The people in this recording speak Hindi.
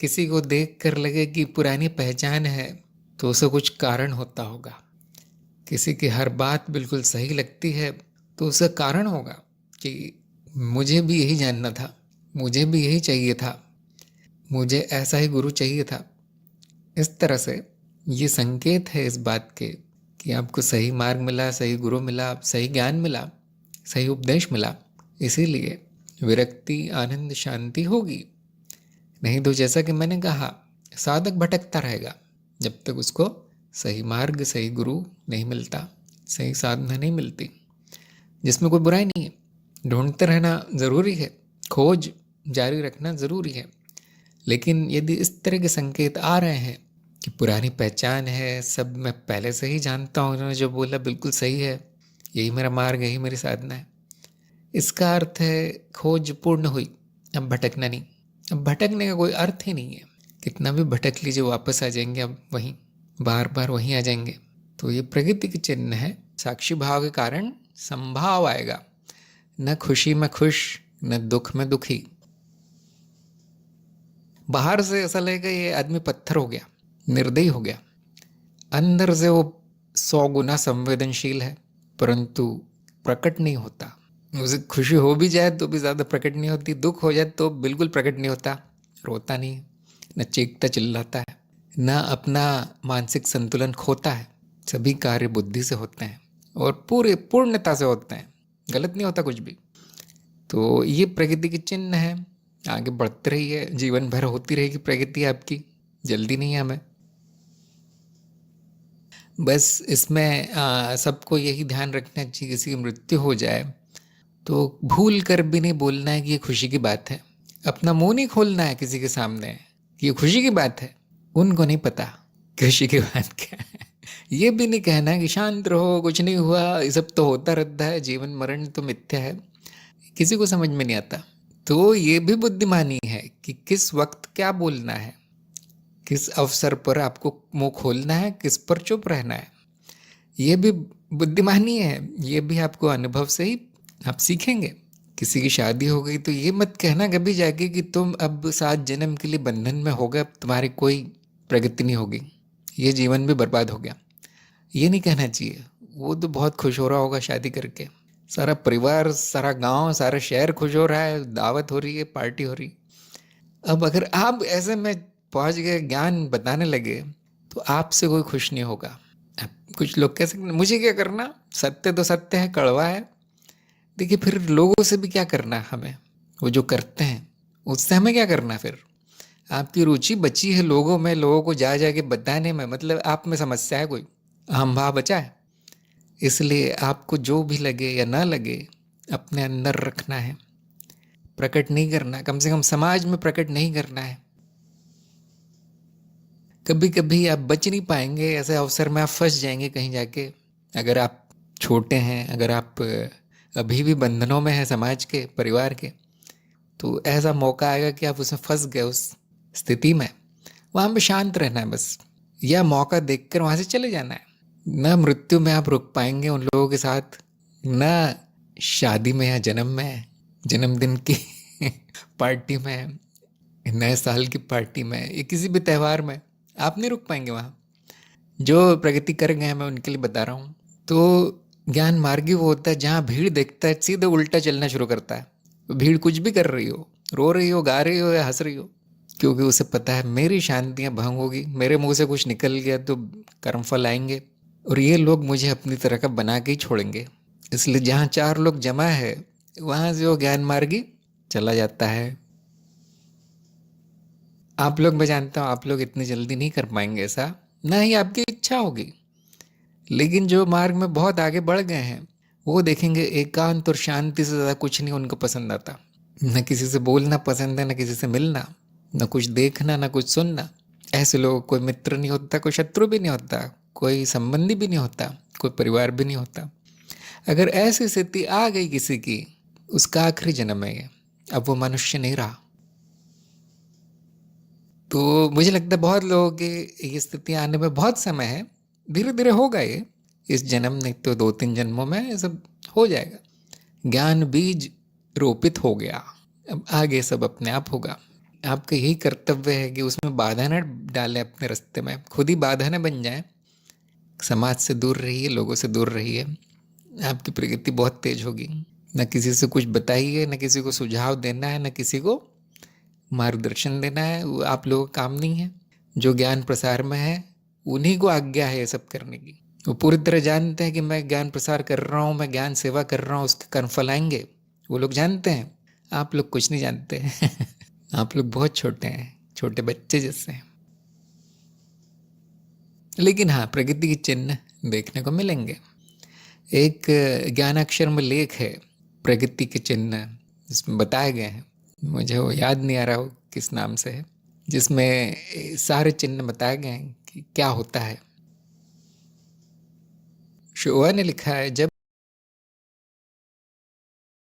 किसी को देख कर लगे कि पुरानी पहचान है, तो उसे कुछ कारण होता होगा। किसी की हर बात बिल्कुल सही लगती है, तो उसका कारण होगा कि मुझे भी यही जानना था, मुझे भी यही चाहिए था, मुझे ऐसा ही गुरु चाहिए था। इस तरह से ये संकेत है इस बात के कि आपको सही मार्ग मिला, सही गुरु मिला, सही ज्ञान मिला, सही उपदेश मिला। इसीलिए विरक्ति, आनंद, शांति होगी। नहीं तो जैसा कि मैंने कहा, साधक भटकता रहेगा जब तक उसको सही मार्ग, सही गुरु नहीं मिलता, सही साधना नहीं मिलती, जिसमें कोई बुराई नहीं है। ढूंढते रहना ज़रूरी है, खोज जारी रखना ज़रूरी है। लेकिन यदि इस तरह के संकेत आ रहे हैं कि पुरानी पहचान है, सब मैं पहले से ही जानता हूँ, उन्होंने जो बोला बिल्कुल सही है, यही मेरा मार्ग, यही मेरी साधना है, इसका अर्थ है खोज पूर्ण हुई, अब भटकना नहीं। अब भटकने का कोई अर्थ ही नहीं है। कितना भी भटक लीजिए वापस आ जाएंगे, अब वहीं बार बार वहीं आ जाएंगे। तो ये प्रकृति के चिन्ह है। साक्षी भाव के कारण संभाव आएगा, न खुशी में खुश, न दुख में दुखी। बाहर से ऐसा लगेगा ये आदमी पत्थर हो गया, निर्दयी हो गया। अंदर से वो 100 गुना संवेदनशील है, परंतु प्रकट नहीं होता। उसे खुशी हो भी जाए तो भी ज़्यादा प्रकट नहीं होती, दुख हो जाए तो बिल्कुल प्रकट नहीं होता, रोता नहीं, न चीखता चिल्लाता है, न अपना मानसिक संतुलन खोता है। सभी कार्य बुद्धि से होते हैं और पूरे पूर्णता से होते हैं, गलत नहीं होता कुछ भी। तो ये प्रकृति के चिन्ह है। आगे बढ़ते रहिए, जीवन भर होती रहेगी प्रगति आपकी, जल्दी नहीं है हमें। बस इसमें सबको यही ध्यान रखना चाहिए, किसी की मृत्यु हो जाए तो भूल कर भी नहीं बोलना है कि ये खुशी की बात है। अपना मुंह नहीं खोलना है किसी के सामने कि ये खुशी की बात है। उनको नहीं पता खुशी की बात क्या है। ये भी नहीं कहना कि शांत रहो, कुछ नहीं हुआ, ये सब तो होता रहता है, जीवन मरण तो मिथ्या है, किसी को समझ में नहीं आता। तो ये भी बुद्धिमानी है कि किस वक्त क्या बोलना है, किस अवसर पर आपको मुंह खोलना है, किस पर चुप रहना है। ये भी बुद्धिमानी है, ये भी आपको अनुभव से ही आप सीखेंगे। किसी की शादी हो गई तो ये मत कहना कभी जाके कि तुम अब 7 जन्म के लिए बंधन में हो गए, अब तुम्हारी कोई प्रगति नहीं होगी, ये जीवन भी बर्बाद हो गया। ये नहीं कहना चाहिए। वो तो बहुत खुश हो रहा होगा शादी करके, सारा परिवार, सारा गांव, सारा शहर खुश हो रहा है, दावत हो रही है, पार्टी हो रही। अब अगर आप ऐसे में पहुंच गए, ज्ञान बताने लगे, तो आपसे कोई खुश नहीं होगा। अब कुछ लोग कह सकते मुझे क्या करना, सत्य तो सत्य है, कड़वा है। देखिए फिर लोगों से भी क्या करना है हमें, वो जो करते हैं उससे हमें क्या करना। फिर आपकी रुचि बची है लोगों में, लोगों को जा जाके बताने में, मतलब आप में समस्या है, कोई अहम भाव बचा है। इसलिए आपको जो भी लगे या ना लगे अपने अंदर रखना है, प्रकट नहीं करना, कम से कम समाज में प्रकट नहीं करना है। कभी कभी आप बच नहीं पाएंगे, ऐसे अवसर में आप फंस जाएंगे कहीं जाके। अगर आप छोटे हैं, अगर आप अभी भी बंधनों में हैं समाज के, परिवार के, तो ऐसा मौका आएगा कि आप उसमें फंस गए, उस स्थिति में। वहाँ पे शांत रहना है बस, या मौका देखकर वहाँ से चले जाना है। न मृत्यु में आप रुक पाएंगे उन लोगों के साथ, न शादी में या जन्म में, जन्मदिन की पार्टी में, नए साल की पार्टी में, या किसी भी त्यौहार में आप नहीं रुक पाएंगे वहाँ। जो प्रगति कर गए हैं मैं उनके लिए बता रहा हूँ। तो ज्ञान मार्गी वो होता है जहाँ भीड़ देखता है सीधे उल्टा चलना शुरू करता है। भीड़ कुछ भी कर रही हो, रो रही हो, गा रही हो या हंस रही हो, क्योंकि उसे पता है मेरी शांतियाँ भंग होगी, मेरे मुंह से कुछ निकल गया तो कर्मफल आएंगे, और ये लोग मुझे अपनी तरह का बना के ही छोड़ेंगे। इसलिए जहाँ 4 लोग जमा है वहाँ से वो ज्ञान मार्गी चला जाता है। आप लोग, मैं जानता हूँ आप लोग इतनी जल्दी नहीं कर पाएंगे ऐसा, ना ही आपकी इच्छा होगी। लेकिन जो मार्ग में बहुत आगे बढ़ गए हैं वो देखेंगे एकांत और शांति से ज़्यादा कुछ नहीं उनको पसंद आता। न किसी से बोलना पसंद है, न किसी से मिलना, न कुछ देखना, न कुछ सुनना। ऐसे लोग कोई मित्र नहीं होता, कोई शत्रु भी नहीं होता, कोई संबंधी भी नहीं होता, कोई परिवार भी नहीं होता। अगर ऐसी स्थिति आ गई किसी की, उसका आखिरी जन्म है ये, अब वो मनुष्य नहीं रहा। तो मुझे लगता है बहुत लोगों की ये स्थिति आने में बहुत समय है, धीरे धीरे होगा ये, इस जन्म नहीं तो 2-3 जन्मों में ये सब हो जाएगा। ज्ञान बीज रोपित हो गया, अब आगे सब अपने आप होगा। आपका यही कर्तव्य है कि उसमें बाधा न डालें अपने रास्ते में, खुद ही बाधा न बन जाए। समाज से दूर रहिए, लोगों से दूर रहिए, आपकी प्रगति बहुत तेज होगी। न किसी से कुछ बताइए, न किसी को सुझाव देना है, न किसी को मार्गदर्शन देना है, वो आप लोगों का काम नहीं है। जो ज्ञान प्रसार में है उन्हीं को आज्ञा है ये सब करने की। वो पूरी तरह जानते हैं कि मैं ज्ञान प्रसार कर रहा हूँ, मैं ज्ञान सेवा कर रहा हूँ, उसके कर्मफल आएंगे, वो लोग जानते हैं। आप लोग कुछ नहीं जानते आप लोग बहुत छोटे हैं, छोटे बच्चे जैसे हैं। लेकिन हाँ, प्रगति के चिन्ह देखने को मिलेंगे। एक ज्ञानाक्षर में लेख है, प्रगति के चिन्ह, जिसमें बताए गए हैं, मुझे वो याद नहीं आ रहा हो किस नाम से है, जिसमें सारे चिन्ह बताए गए हैं कि क्या होता है। शुआ ने लिखा है, जब